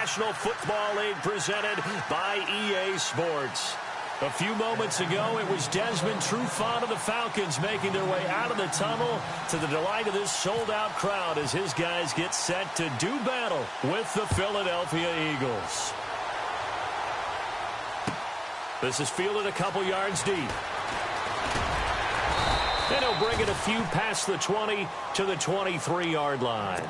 National Football League presented by EA Sports. A few moments ago, it was Desmond Trufant of the Falcons making their way out of the tunnel to the delight of this sold-out crowd as his guys get set to do battle with the Philadelphia Eagles. This is fielded a couple yards deep. And he'll bring it a few past the 20 to the 23-yard line.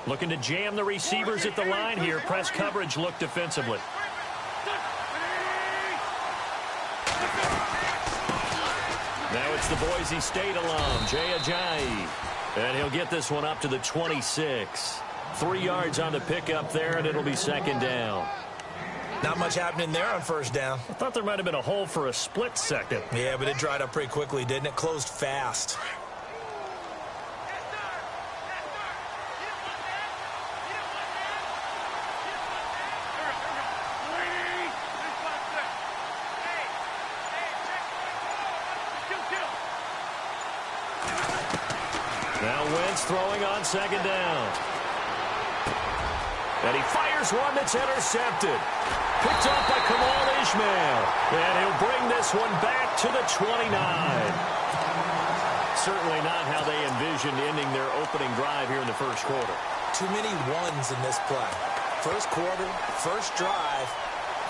Looking to jam the receivers at the line here. Press coverage look defensively. Now it's the Boise State alum, Jay Ajayi. And he'll get this one up to the 26. 3 yards on the pickup there, and it'll be second down. Not much happening there on first down. I thought there might have been a hole for a split second. Yeah, but it dried up pretty quickly, didn't it? Closed fast. Now Wentz throwing on second down. And he fires one that's intercepted. Picked off by Kamal Ishmael. And he'll bring this one back to the 29. Certainly not how they envisioned ending their opening drive here in the first quarter. Too many ones in this play. First quarter, first drive,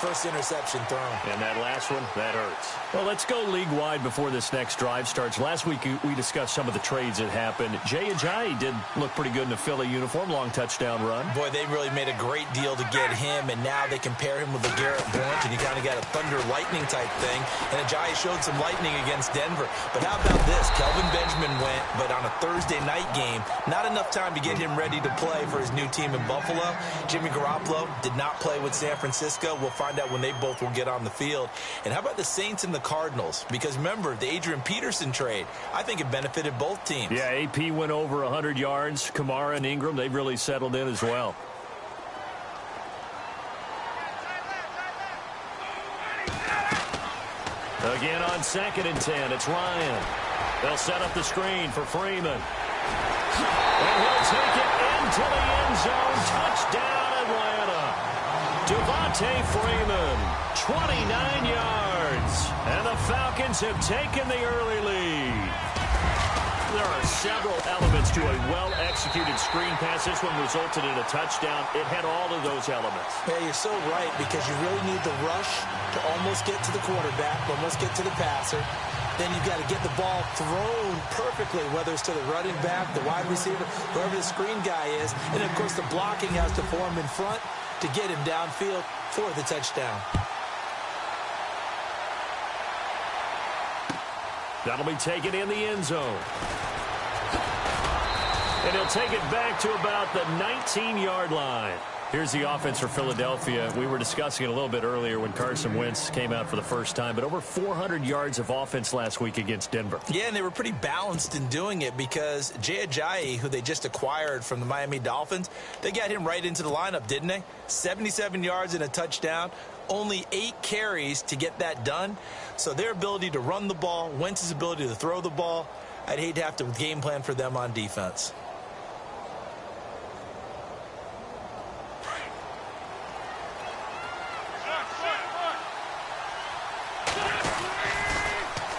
first interception thrown. And that last one, that hurts. Well, let's go league-wide before this next drive starts. Last week, we discussed some of the trades that happened. Jay Ajayi did look pretty good in a Philly uniform, long touchdown run. Boy, they really made a great deal to get him, and now they compare him with a Garrett Blount, and you kind of got a thunder-lightning type thing. And Ajayi showed some lightning against Denver. But how about this? Kelvin Benjamin went, but on a Thursday night game, not enough time to get him ready to play for his new team in Buffalo. Jimmy Garoppolo did not play with San Francisco. We'll find out when they both will get on the field. And how about the Saints and the Cardinals? Because remember, the Adrian Peterson trade, I think it benefited both teams. Yeah, AP went over 100 yards. Kamara and Ingram, they've really settled in as well. Again on 2nd and 10, it's Ryan. They'll set up the screen for Freeman. And he'll take it into the end zone. Touchdown, Atlanta. Devontae Freeman, 29 yards. And the Falcons have taken the early lead. There are several elements to a well-executed screen pass. This one resulted in a touchdown. It had all of those elements. Yeah, you're so right, because you really need the rush to almost get to the quarterback, almost get to the passer. then you've got to get the ball thrown perfectly, whether it's to the running back, the wide receiver, whoever the screen guy is. And, of course, the blocking has to form in front to get him downfield for the touchdown. That'll be taken in the end zone. And he'll take it back to about the 19-yard line. Here's the offense for Philadelphia. We were discussing it a little bit earlier when Carson Wentz came out for the first time, but over 400 yards of offense last week against Denver. Yeah, and they were pretty balanced in doing it because Jay Ajayi, who they just acquired from the Miami Dolphins, they got him right into the lineup, didn't they? 77 yards and a touchdown. Only 8 carries to get that done. So their ability to run the ball, Wentz's ability to throw the ball, I'd hate to have to game plan for them on defense.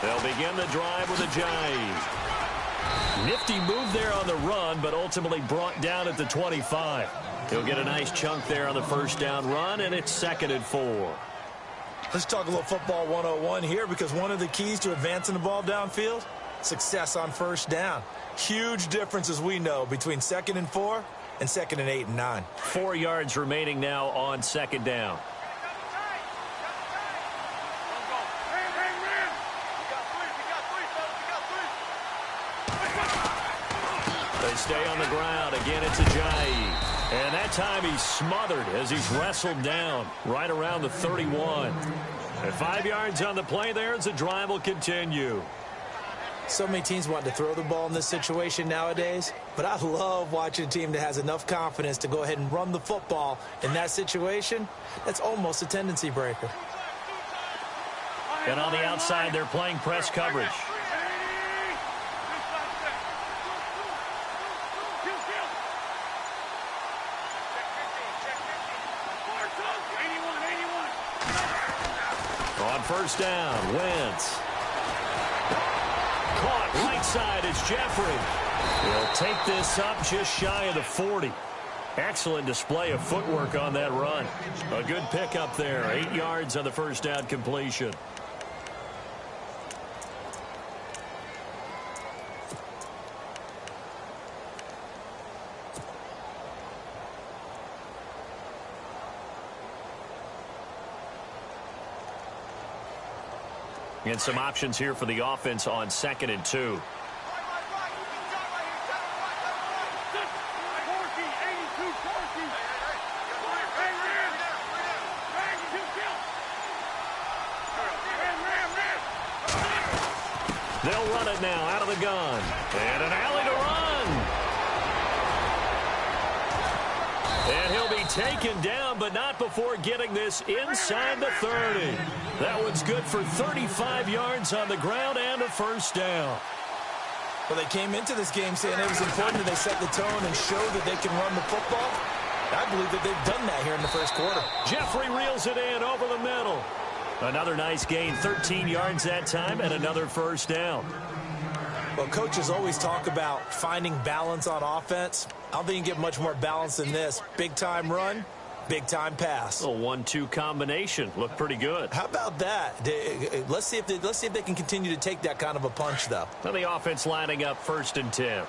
They'll begin the drive with Ajayi. Nifty move there on the run, but ultimately brought down at the 25. He'll get a nice chunk there on the first down run, and it's 2nd and 4. Let's talk a little football 101 here, because one of the keys to advancing the ball downfield, success on first down. Huge difference, as we know, between 2nd and 4 and 2nd and 8 and 9. 4 yards remaining now on 2nd down. They stay on the ground. Again, it's Ajayi. And that time he's smothered as he's wrestled down right around the 31. And 5 yards on the play there as the drive will continue. So many teams want to throw the ball in this situation nowadays, but I love watching a team that has enough confidence to go ahead and run the football in that situation. That's almost a tendency breaker. And on the outside, they're playing press coverage. On first down, Wentz. Caught right side, it's Jeffrey. He'll take this up just shy of the 40. Excellent display of footwork on that run. A good pickup there. 8 yards on the first down completion. And some options here for the offense on 2nd and 2. They'll run it now out of the gun. And an alley to run. And he'll be taken down, but not before getting this inside the 30. That one's good for 35 yards on the ground and a first down. Well, they came into this game saying it was important that they set the tone and show that they can run the football. I believe that they've done that here in the first quarter. Jeffrey reels it in over the middle. Another nice gain, 13 yards that time, and another first down. Well, coaches always talk about finding balance on offense. I don't think you can get much more balance than this. Big-time run, big-time pass. A 1-2 combination. Looked pretty good. How about that? Let's see if they can continue to take that kind of a punch, though. Well, the offense lining up 1st and 10.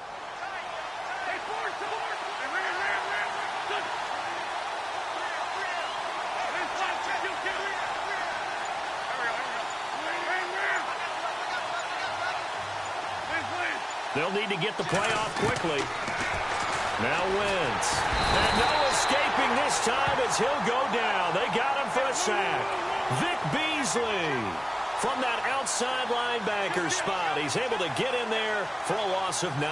They'll need to get the play off quickly. Now Wentz. And no escaping this time as he'll go down. They got him for a sack. Vic Beasley from that outside linebacker spot. He's able to get in there for a loss of 9.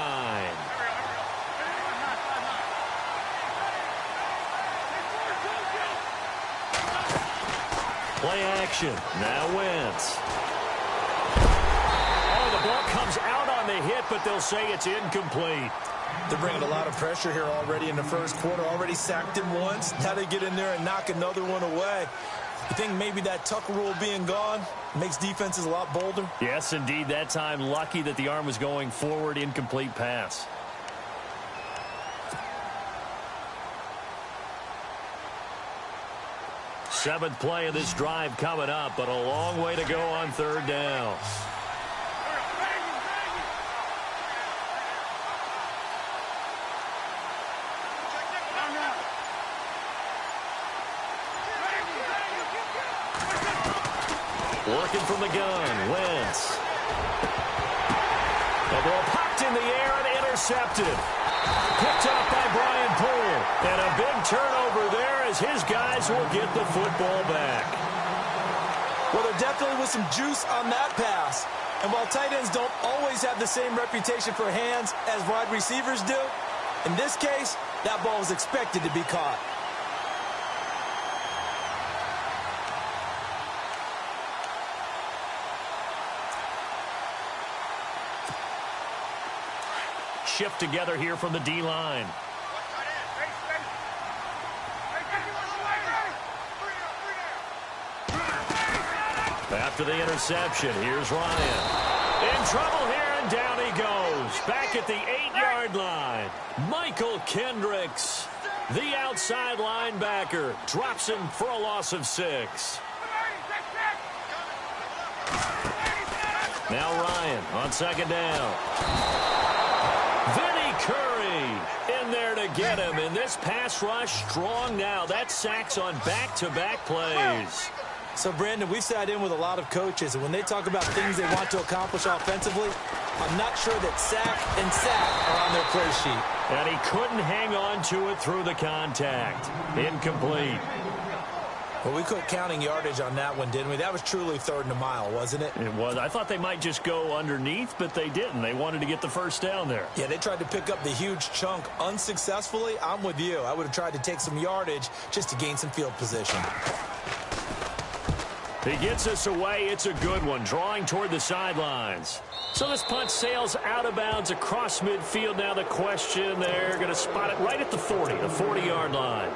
Play action. Now Wentz. Oh, the ball comes out on the hit, but they'll say it's incomplete. They're bringing a lot of pressure here already in the first quarter. Already sacked him once. Now they get in there and knock another one away. You think maybe that tuck rule being gone makes defenses a lot bolder? Yes, indeed. That time, lucky that the arm was going forward. Incomplete pass. Seventh play of this drive coming up, but a long way to go on 3rd down. Working from the gun, Wentz. The ball popped in the air and intercepted. Picked off by Brian Poole. And a big turnover there as his guys will get the football back. Well, there definitely was some juice on that pass. And while tight ends don't always have the same reputation for hands as wide receivers do, in this case, that ball was expected to be caught. Shift together here from the D-line. After the interception, here's Ryan. In trouble here, and down he goes. Back at the 8-yard line. Michael Kendricks, the outside linebacker, drops him for a loss of 6. Now Ryan on second down. Vinny Curry in there to get him. And this pass rush strong now. That's sacks on back-to-back plays. So, Brandon, we've sat in with a lot of coaches, and when they talk about things they want to accomplish offensively, I'm not sure that sack and sack are on their play sheet. And he couldn't hang on to it through the contact. Incomplete. Well, we quit counting yardage on that one, didn't we? That was truly 3rd and a mile, wasn't it? It was. I thought they might just go underneath, but they didn't. They wanted to get the first down there. Yeah, they tried to pick up the huge chunk unsuccessfully. I'm with you. I would have tried to take some yardage just to gain some field position. He gets us away. It's a good one, drawing toward the sidelines. So this punt sails out of bounds across midfield. Now the question, they're going to spot it right at the 40, the 40-yard line.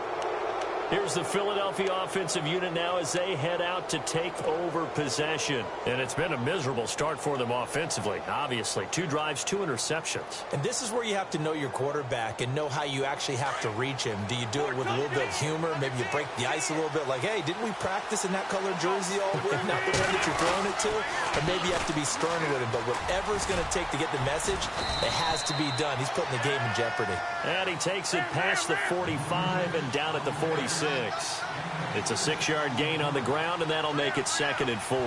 Here's the Philadelphia offensive unit now as they head out to take over possession. And it's been a miserable start for them offensively, obviously. 2 drives, 2 interceptions. And this is where you have to know your quarterback and know how you actually have to reach him. Do you do it with a little bit of humor? Maybe you break the ice a little bit like, hey, didn't we practice in that colored jersey all week? Not the one that you're throwing it to? Or maybe you have to be stern with him. But whatever it's going to take to get the message, it has to be done. He's putting the game in jeopardy. And he takes it past the 45 and down at the 46. It's a 6-yard gain on the ground, and that'll make it 2nd and 4.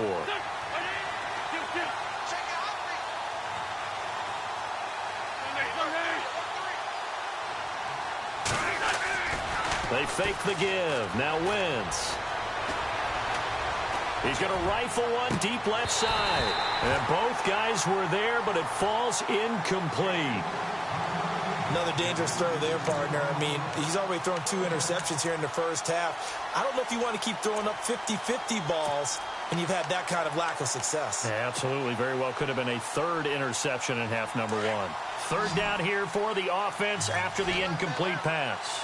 They fake the give. Now Wentz. He's going to rifle one deep left side. And both guys were there, but it falls incomplete. Another dangerous throw there, partner. I mean, he's already thrown 2 interceptions here in the first half. I don't know if you want to keep throwing up 50-50 balls, and you've had that kind of lack of success. Yeah, absolutely. Very well could have been a 3rd interception in half number 1. 3rd down here for the offense after the incomplete pass.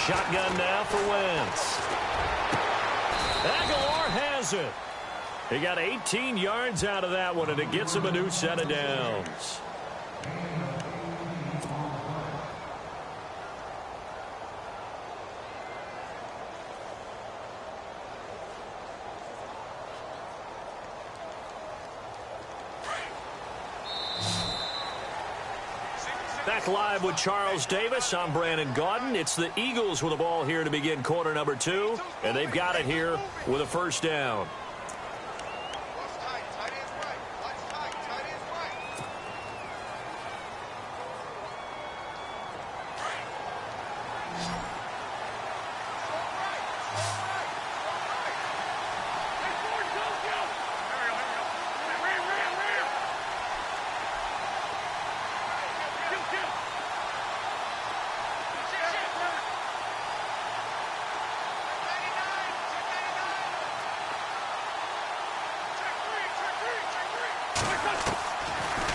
Shotgun now for Wentz. Aguilar has it. He got 18 yards out of that one, and it gets him a new set of downs. Back live with Charles Davis. I'm Brandon Gaudin. It's the Eagles with the ball here to begin quarter number 2, and they've got it here with a 1st down.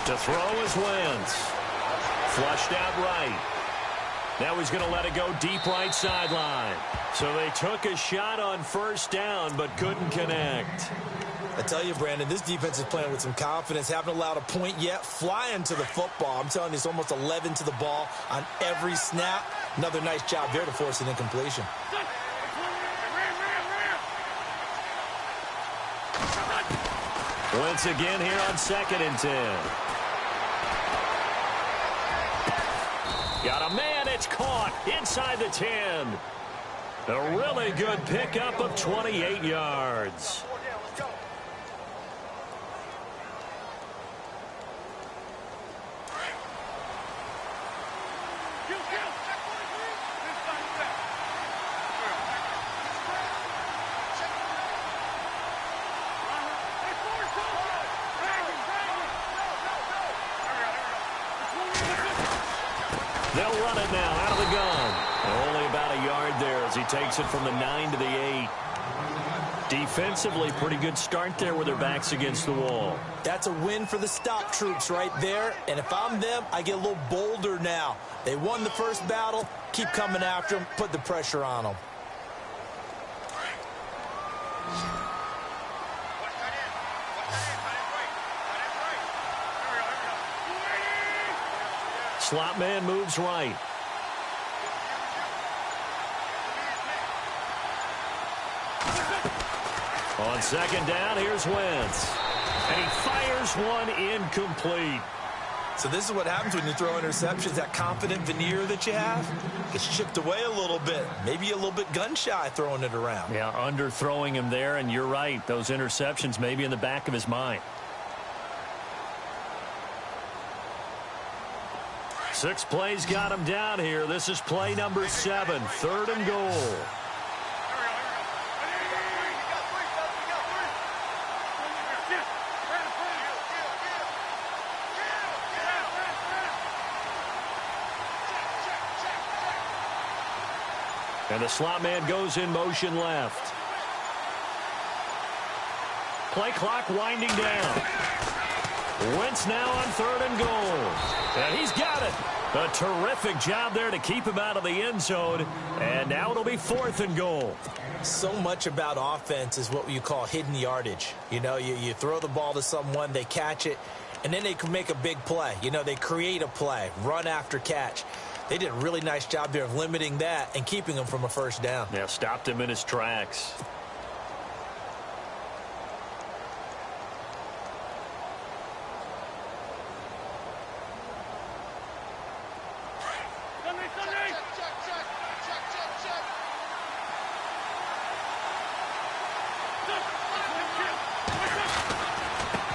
To throw is Wentz. Flushed out right. Now he's going to let it go deep right sideline. So they took a shot on 1st down but couldn't connect. I tell you, Brandon, this defense is playing with some confidence. Haven't allowed a point yet. Flying to the football. I'm telling you, it's almost 11 to the ball on every snap. Another nice job there to force an incompletion. Once again here on 2nd and 10. Got a man, it's caught inside the 10. A really good pickup of 28 yards. They'll run it now out of the gun. Only about a yard there as he takes it from the 9 to the 8. Defensively, pretty good start there with their backs against the wall. That's a win for the stop troops right there. And if I'm them, I get a little bolder now. They won the first battle. Keep coming after them. Put the pressure on them. Slot man moves right. On 2nd down, here's Wentz. And he fires one incomplete. So this is what happens when you throw interceptions. That confident veneer that you have gets chipped away a little bit. Maybe a little bit gun-shy throwing it around. Yeah, underthrowing him there, and you're right. Those interceptions may be in the back of his mind. 6 plays got him down here. This is play number 7, 3rd and goal. And the slot man goes in motion left. Play clock winding down. Wentz now on 3rd and goal. And he's got it. A terrific job there to keep him out of the end zone. And now it'll be 4th and goal. So much about offense is what you call hidden yardage. You know, you throw the ball to someone, they catch it, and then they can make a big play. You know, they create a play, run after catch. They did a really nice job there of limiting that and keeping him from a first down. Yeah, stopped him in his tracks.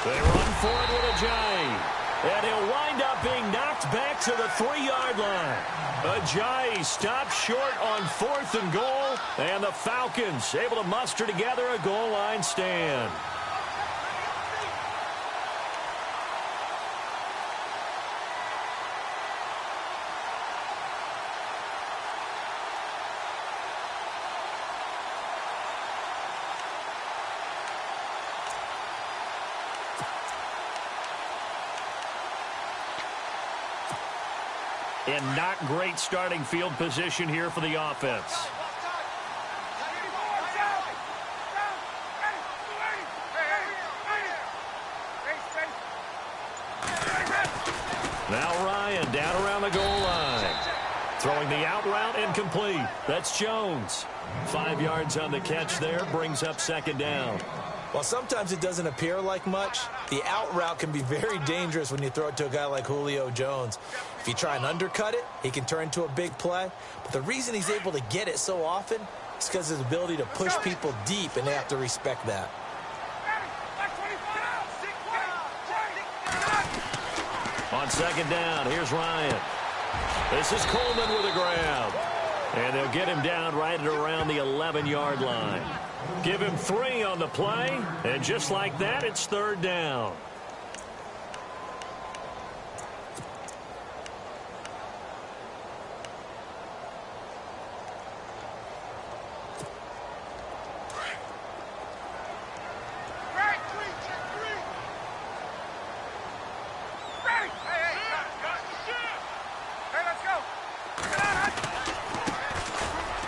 They run for it with Ajayi. And he'll wind up being knocked back to the 3-yard line. Ajayi stopped short on 4th and goal. And the Falcons able to muster together a goal line stand. And not great starting field position here for the offense. Now Ryan down around the goal line. Throwing the out route incomplete. That's Jones. 5 yards on the catch there. Brings up 2nd down. While sometimes it doesn't appear like much, the out route can be very dangerous when you throw it to a guy like Julio Jones. If you try and undercut it, he can turn into a big play. But the reason he's able to get it so often is because of his ability to push people deep, and they have to respect that. On 2nd down, here's Ryan. This is Coleman with a grab. And they'll get him down right at around the 11-yard line. Give him 3 on the play, and just like that, it's 3rd down.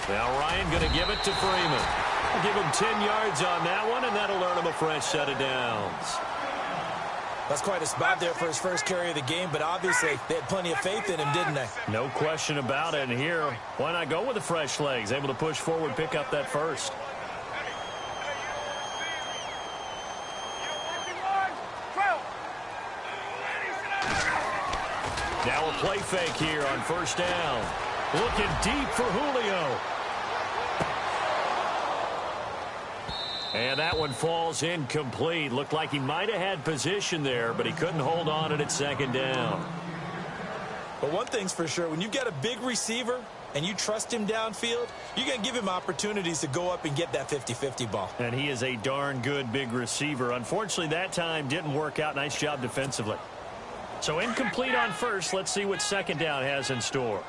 Now Ryan going to give it to Freeman. We'll give him 10 yards on that one, and that'll earn him a fresh set of downs. That's quite a spot there for his first carry of the game, but obviously they had plenty of faith in him, didn't they? No question about it. And here, why not go with the fresh legs? Able to push forward, pick up that first. Now a play fake here on first down. Looking deep for Julio. And that one falls incomplete. Looked like he might have had position there, but he couldn't hold on at second down. But one thing's for sure, when you've got a big receiver and you trust him downfield, you're going to give him opportunities to go up and get that 50-50 ball. And he is a darn good big receiver. Unfortunately, that time didn't work out. Nice job defensively. So incomplete on first. Let's see what second down has in store.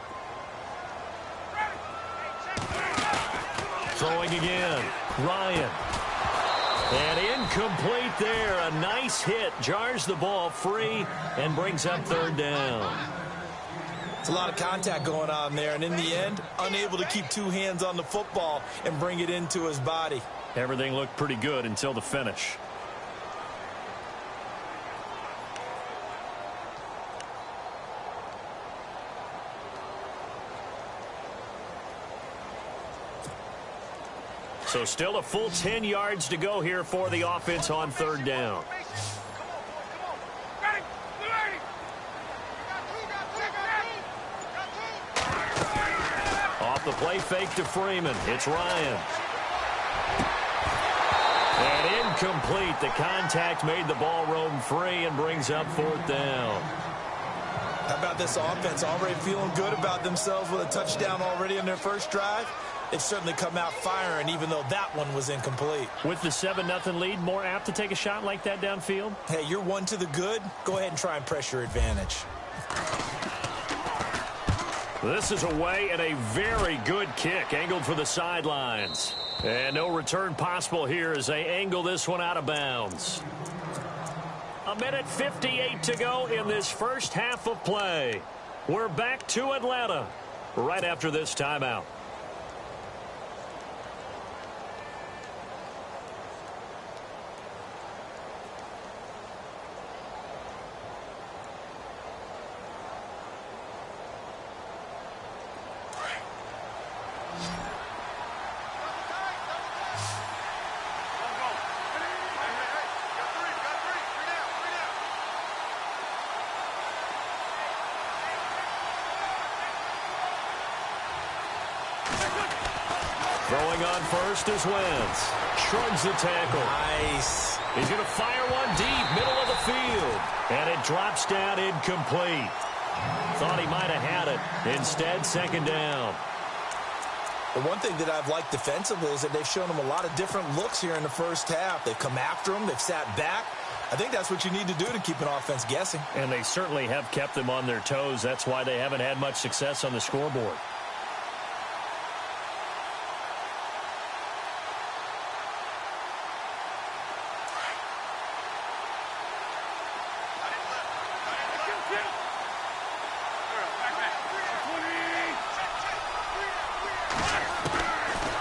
Throwing again. Ryan. And incomplete there. A nice hit. Jars the ball free and brings up third down. It's a lot of contact going on there, and in the end, unable to keep two hands on the football and bring it into his body. Everything looked pretty good until the finish. So still a full 10 yards to go here for the offense on third down. Off the play fake to Freeman. It's Ryan. And incomplete. The contact made the ball roam free and brings up fourth down. How about this offense? Already feeling good about themselves with a touchdown already in their first drive. They've certainly come out firing, even though that one was incomplete. With the 7-0 lead, more apt to take a shot like that downfield? Hey, you're one to the good. Go ahead and try and press your advantage. This is away and a very good kick, angled for the sidelines. And no return possible here as they angle this one out of bounds. 1:58 to go in this first half of play. We're back to Atlanta right after this timeout. Throwing on first is Wentz. Shrugs the tackle. Nice. He's going to fire one deep, middle of the field. And it drops down incomplete. Thought he might have had it. Instead, second down. The one thing that I've liked defensively is that they've shown him a lot of different looks here in the first half. They've come after him. They've sat back. I think that's what you need to do to keep an offense guessing. And they certainly have kept them on their toes. That's why they haven't had much success on the scoreboard.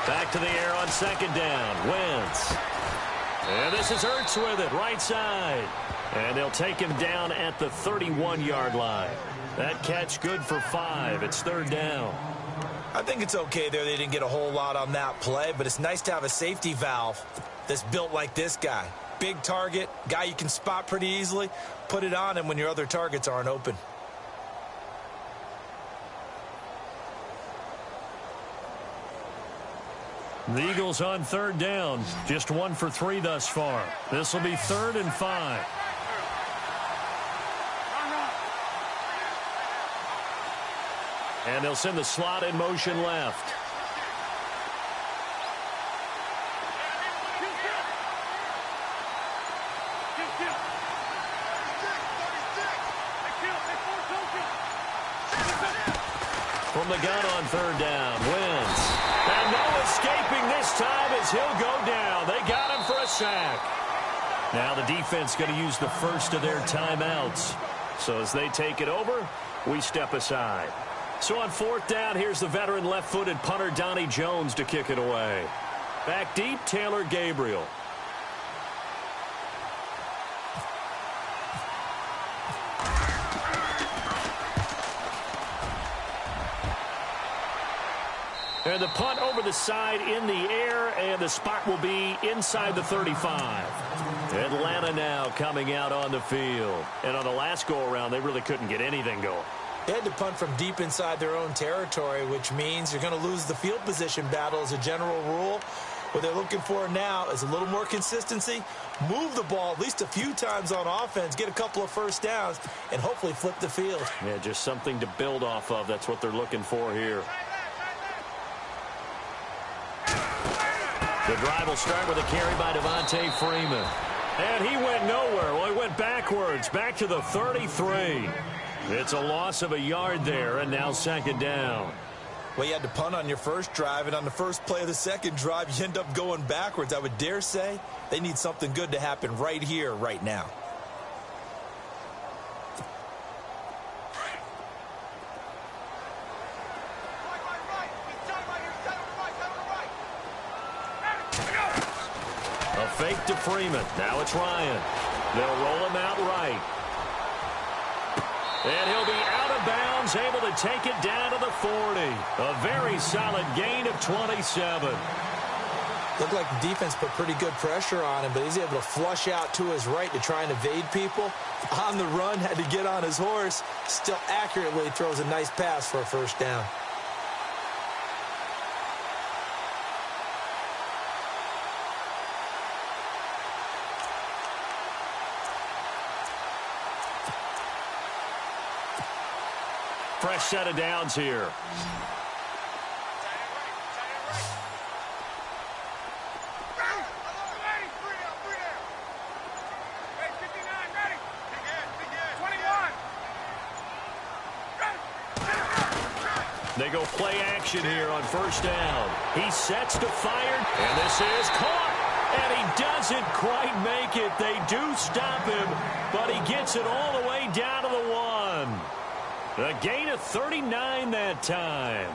Back to the air on second down. Wentz. And this is Ertz with it, right side. And they'll take him down at the 31-yard line. That catch good for 5. It's third down. I think it's okay there. They didn't get a whole lot on that play, but it's nice to have a safety valve that's built like this guy. Big target, guy you can spot pretty easily. Put it on him when your other targets aren't open. The Eagles on third down. Just 1 for 3 thus far. This will be 3rd and 5. And they'll send the slot in motion left. From the gun on third down, Wentz. And no escaping this time as he'll go down. They got him for a sack. Now the defense going to use the first of their timeouts. So as they take it over, we step aside. So on fourth down, here's the veteran left-footed punter Donnie Jones to kick it away. Back deep, Taylor Gabriel. And the punt over the side in the air, and the spot will be inside the 35. Atlanta now coming out on the field. And on the last go-around, they really couldn't get anything going. They had to punt from deep inside their own territory, which means you're going to lose the field position battle as a general rule. What they're looking for now is a little more consistency, move the ball at least a few times on offense, get a couple of first downs, and hopefully flip the field. Yeah, just something to build off of. That's what they're looking for here. The drive will start with a carry by Devontae Freeman. And he went nowhere. Well, he went backwards, back to the 33. It's a loss of a yard there, and now second down. Well, you had to punt on your first drive, and on the first play of the second drive, you end up going backwards. I would dare say they need something good to happen right here, right now. A fake to Freeman. Now it's Ryan. They'll roll him out right. And he'll be out of bounds, able to take it down to the 40. A very solid gain of 27. Looked like the defense put pretty good pressure on him, but he's able to flush out to his right to try and evade people. On the run, had to get on his horse. Still accurately throws a nice pass for a first down. Fresh set of downs here. They go play action here on first down. He sets to fire, and this is caught. And he doesn't quite make it. They do stop him, but he gets it all the way down to the 1. A gain of 39 that time.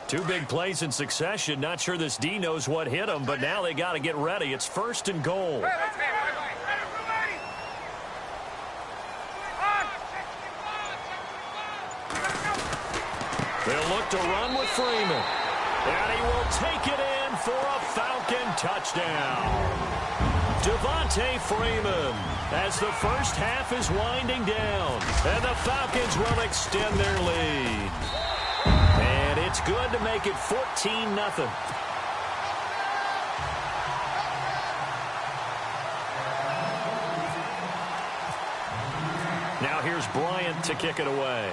Two big plays in succession. Not sure this D knows what hit him, but now they got to get ready. It's first and goal. They'll look to run with Freeman. And he will take it in for a Falcon touchdown. Devontae Freeman as the first half is winding down. And the Falcons will extend their lead. And it's good to make it 14-0. Now here's Bryant to kick it away.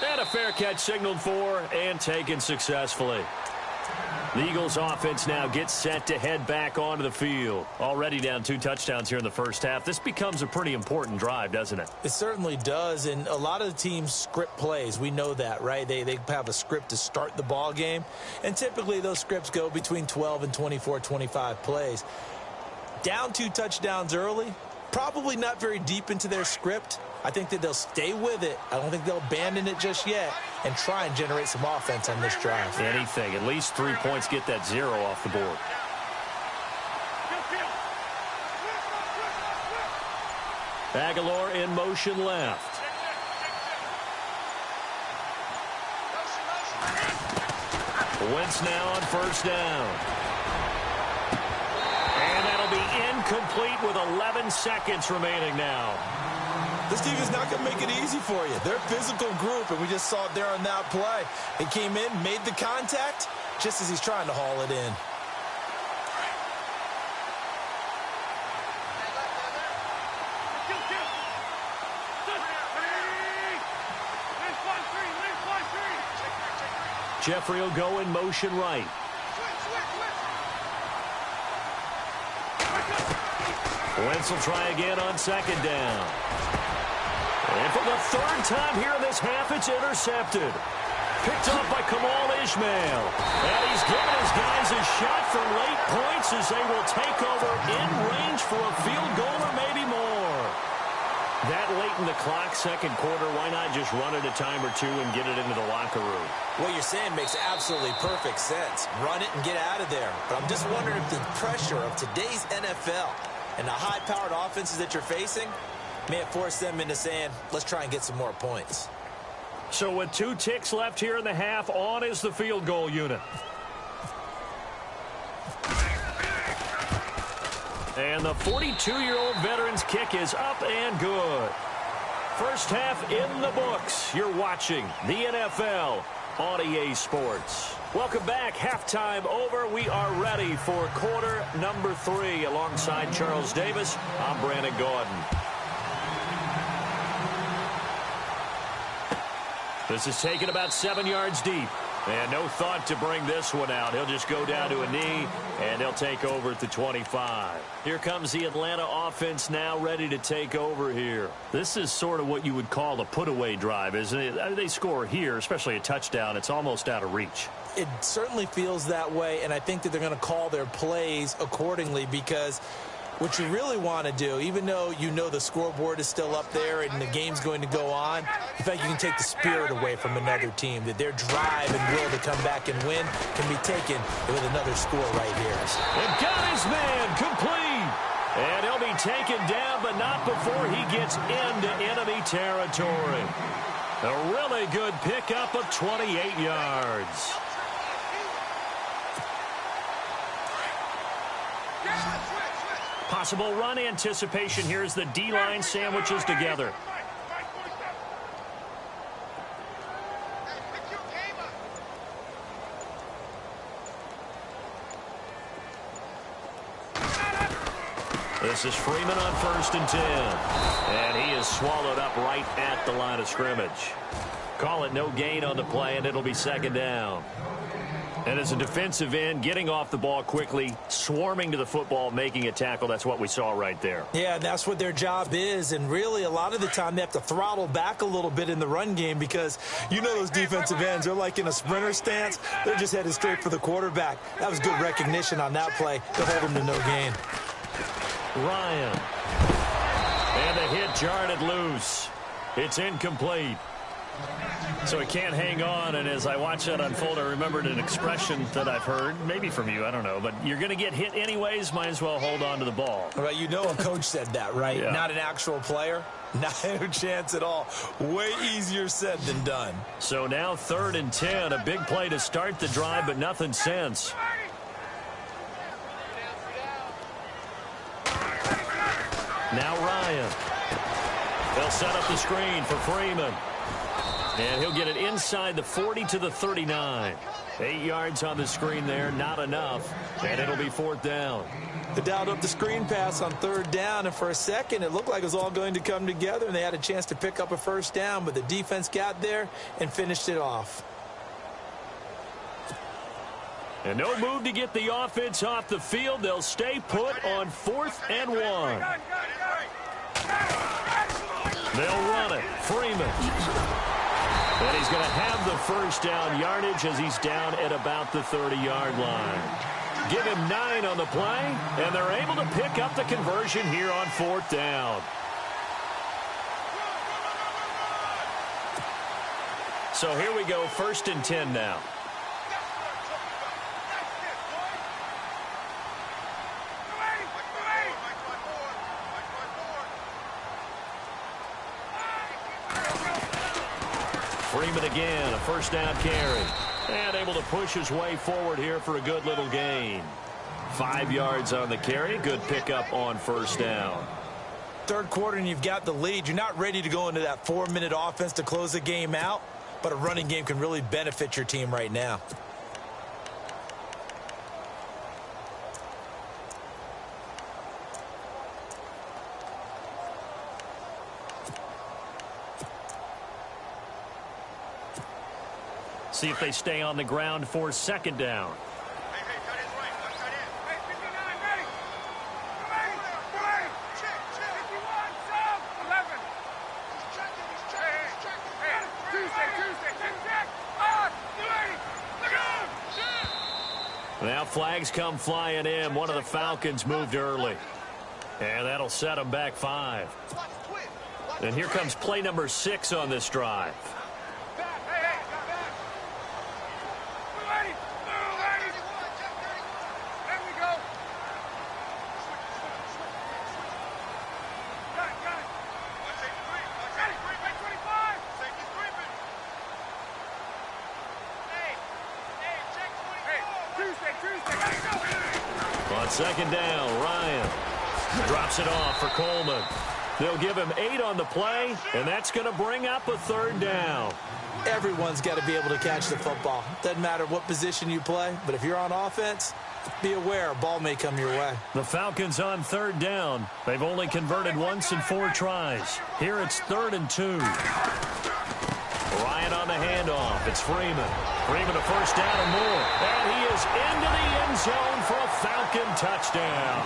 And a fair catch signaled for and taken successfully. The Eagles offense now gets set to head back onto the field. Already down 2 touchdowns here in the first half. This becomes a pretty important drive, doesn't it? It certainly does, and a lot of the teams script plays. We know that, right? They have a script to start the ball game, and typically those scripts go between 12 and 24, 25 plays. Down 2 touchdowns early, probably not very deep into their script. I think that they'll stay with it. I don't think they'll abandon it just yet and try and generate some offense on this drive. Anything. At least 3 points, get that 0 off the board. Aguilar in motion left. Wentz now on first down. And that'll be incomplete with 11 seconds remaining now. This team is not going to make it easy for you. They're a physical group, and we just saw it there on that play. He came in, made the contact, just as he's trying to haul it in. Jeffrey will go in motion right. Wentz will try again on second down. And for the 3rd time here in this half, it's intercepted. Picked off by Kamal Ishmael. And he's giving his guys a shot for late points as they will take over in range for a field goal or maybe more. That late in the clock, second quarter, why not just run it a time or two and get it into the locker room? What you're saying makes absolutely perfect sense. Run it and get out of there. But I'm just wondering if the pressure of today's NFL and the high-powered offenses that you're facing may have forced them into saying, let's try and get some more points. So with 2 ticks left here in the half, on is the field goal unit. And the 42-year-old veteran's kick is up and good. First half in the books. You're watching the NFL on EA Sports. Welcome back. Halftime over. We are ready for quarter number 3. Alongside Charles Davis, I'm Brandon Gordon. This is taken about 7 yards deep. And no thought to bring this one out. He'll just go down to a knee, and they'll take over at the 25. Here comes the Atlanta offense now ready to take over here. This is sort of what you would call a put-away drive, isn't it? They score here, especially a touchdown. It's almost out of reach. It certainly feels that way, and I think that they're going to call their plays accordingly because what you really want to do, even though you know the scoreboard is still up there and the game's going to go on, in fact, you can take the spirit away from another team, that their drive and will to come back and win can be taken with another score right here. And got his man complete. And he'll be taken down, but not before he gets into enemy territory. A really good pickup of 28 yards. Possible run anticipation here as the D-line sandwiches together. This is Freeman on 1st and 10. And he is swallowed up right at the line of scrimmage. Call it no gain on the play, and it'll be 2nd down. And as a defensive end, getting off the ball quickly, swarming to the football, making a tackle, that's what we saw right there. Yeah, that's what their job is. And really, a lot of the time, they have to throttle back a little bit in the run game because you know those defensive ends, they're like in a sprinter stance. They're just headed straight for the quarterback. That was good recognition on that play to hold them to no gain. Ryan. And the hit jarred it loose. It's incomplete. So he can't hang on, and as I watch that unfold, I remembered an expression that I've heard, maybe from you, I don't know, but you're going to get hit anyways, might as well hold on to the ball. Right, you know a coach said that, right? Yeah. Not an actual player. Not a chance at all. Way easier said than done. So now 3rd and 10, a big play to start the drive, but nothing since. Now Ryan. They'll set up the screen for Freeman. And he'll get it inside the 40 to the 39. 8 yards on the screen there, not enough. And it'll be 4th down. They dialed up the screen pass on 3rd down, and for a second it looked like it was all going to come together, and they had a chance to pick up a 1st down, but the defense got there and finished it off. And no move to get the offense off the field. They'll stay put on 4th and 1. They'll run it. Freeman. And he's going to have the 1st down yardage as he's down at about the 30-yard line. Give him 9 on the play, and they're able to pick up the conversion here on 4th down. So here we go, 1st and 10 now. Freeman again, a 1st down carry. And able to push his way forward here for a good little gain. 5 yards on the carry. Good pickup on 1st down. 3rd quarter and you've got the lead. You're not ready to go into that 4-minute offense to close the game out, but a running game can really benefit your team right now. See if they stay on the ground for 2nd down. flags come flying in. One of the Falcons moved early. And that'll set them back 5. And here comes play number 6 on this drive. On second down, Ryan drops it off for Coleman. They'll give him 8 on the play, and that's going to bring up a 3rd down. Everyone's got to be able to catch the football. Doesn't matter what position you play, but if you're on offense, be aware a ball may come your way. The Falcons on 3rd down. They've only converted once in 4 tries. Here it's 3rd and 2. Ryan on the handoff. It's Freeman. Freeman a 1st down and more. And he is into the end zone for a Falcon touchdown.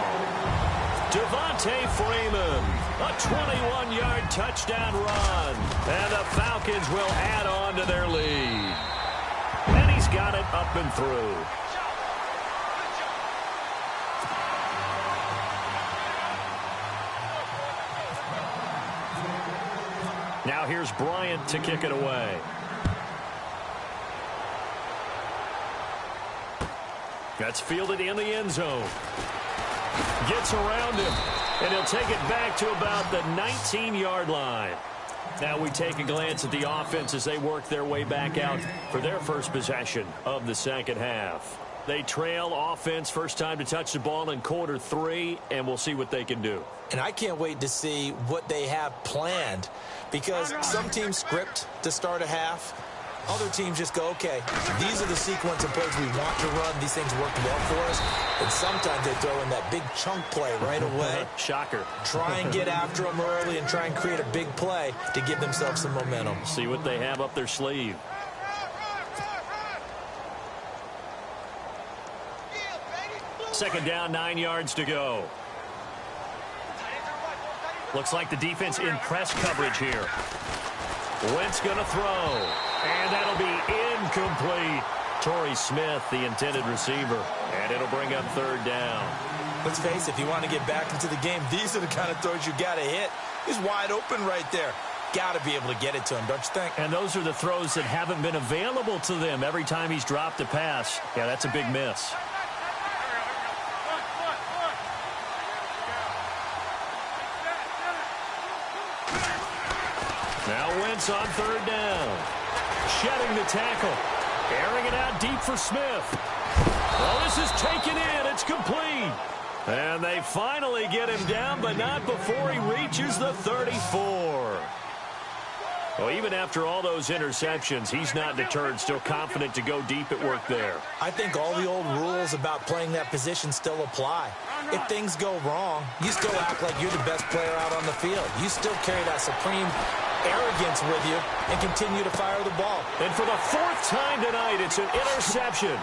Devontae Freeman, a 21-yard touchdown run. And the Falcons will add on to their lead. And he's got it up and through. Now here's Bryant to kick it away. That's fielded in the end zone. Gets around him, and he'll take it back to about the 19-yard line. Now we take a glance at the offense as they work their way back out for their first possession of the second half. They trail offense first time to touch the ball in quarter 3, and we'll see what they can do. And I can't wait to see what they have planned, because some teams script to start a half. Other teams just go, okay, these are the sequence of plays we want to run. These things work well for us. And sometimes they throw in that big chunk play right away. Shocker. Try and get after them early and try and create a big play to give themselves some momentum. See what they have up their sleeve. Second down, 9 yards to go. Looks like the defense in press coverage here. Wentz going to throw. And that'll be incomplete. Torrey Smith, the intended receiver. And it'll bring up 3rd down. Let's face it, if you want to get back into the game, these are the kind of throws you got to hit. He's wide open right there. Got to be able to get it to him, don't you think? And those are the throws that haven't been available to them every time he's dropped a pass. Yeah, that's a big miss. Now Wentz on 3rd down. Shedding the tackle. Airing it out deep for Smith. Well, this is taken in. It's complete. And they finally get him down, but not before he reaches the 34. Well, even after all those interceptions, he's not deterred, still confident to go deep at work there. I think all the old rules about playing that position still apply. If things go wrong, you still act like you're the best player out on the field. You still carry that supreme arrogance with you and continue to fire the ball. And for the 4th time tonight, it's an interception.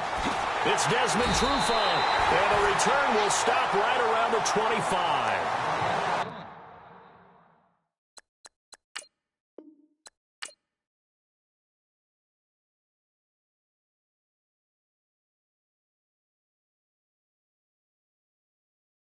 It's Desmond Trufant, and the return will stop right around the 25.